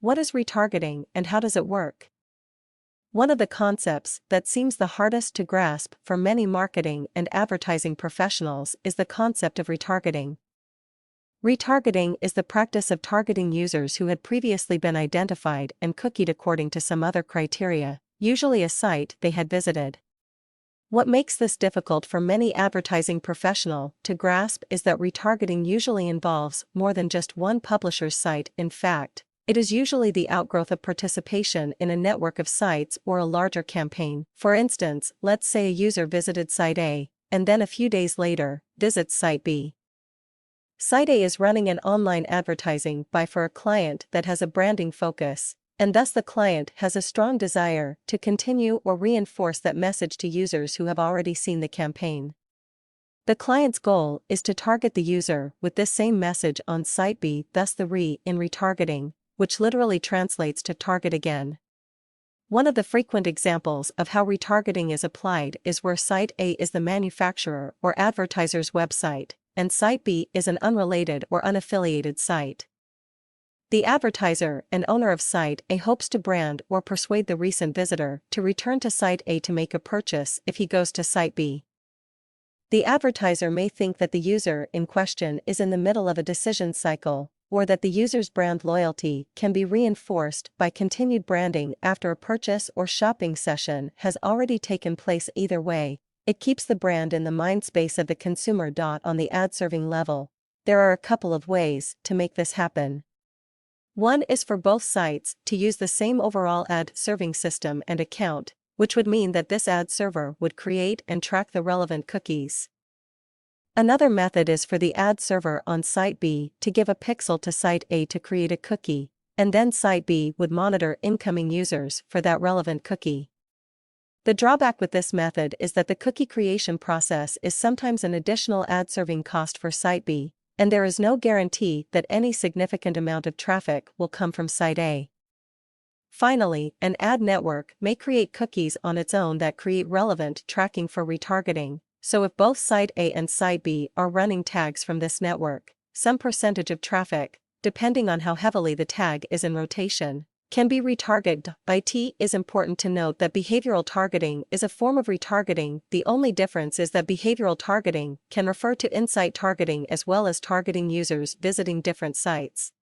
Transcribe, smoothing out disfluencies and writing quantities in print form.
What is retargeting and how does it work? One of the concepts that seems the hardest to grasp for many marketing and advertising professionals is the concept of retargeting. Retargeting is the practice of targeting users who had previously been identified and cookied according to some other criteria, usually a site they had visited. What makes this difficult for many advertising professionals to grasp is that retargeting usually involves more than just one publisher's site. In fact, it is usually the outgrowth of participation in a network of sites or a larger campaign. For instance, let's say a user visited site A, and then a few days later, visits site B. Site A is running an online advertising buy for a client that has a branding focus, and thus the client has a strong desire to continue or reinforce that message to users who have already seen the campaign. The client's goal is to target the user with this same message on site B, thus the re in retargeting, which literally translates to target again. One of the frequent examples of how retargeting is applied is where site A is the manufacturer or advertiser's website, and site B is an unrelated or unaffiliated site. The advertiser and owner of site A hopes to brand or persuade the recent visitor to return to site A to make a purchase if he goes to site B. The advertiser may think that the user in question is in the middle of a decision cycle, or that the user's brand loyalty can be reinforced by continued branding after a purchase or shopping session has already taken place. Either way, it keeps the brand in the mind space of the consumer. On the ad-serving level, there are a couple of ways to make this happen. One is for both sites to use the same overall ad serving system and account, which would mean that this ad server would create and track the relevant cookies. Another method is for the ad server on site B to give a pixel to site A to create a cookie, and then site B would monitor incoming users for that relevant cookie. The drawback with this method is that the cookie creation process is sometimes an additional ad serving cost for site B, and there is no guarantee that any significant amount of traffic will come from site A. Finally, an ad network may create cookies on its own that create relevant tracking for retargeting, so if both site A and site B are running tags from this network, some percentage of traffic, depending on how heavily the tag is in rotation, can be retargeted by T. It is important to note that behavioral targeting is a form of retargeting. The only difference is that behavioral targeting can refer to in-site targeting as well as targeting users visiting different sites.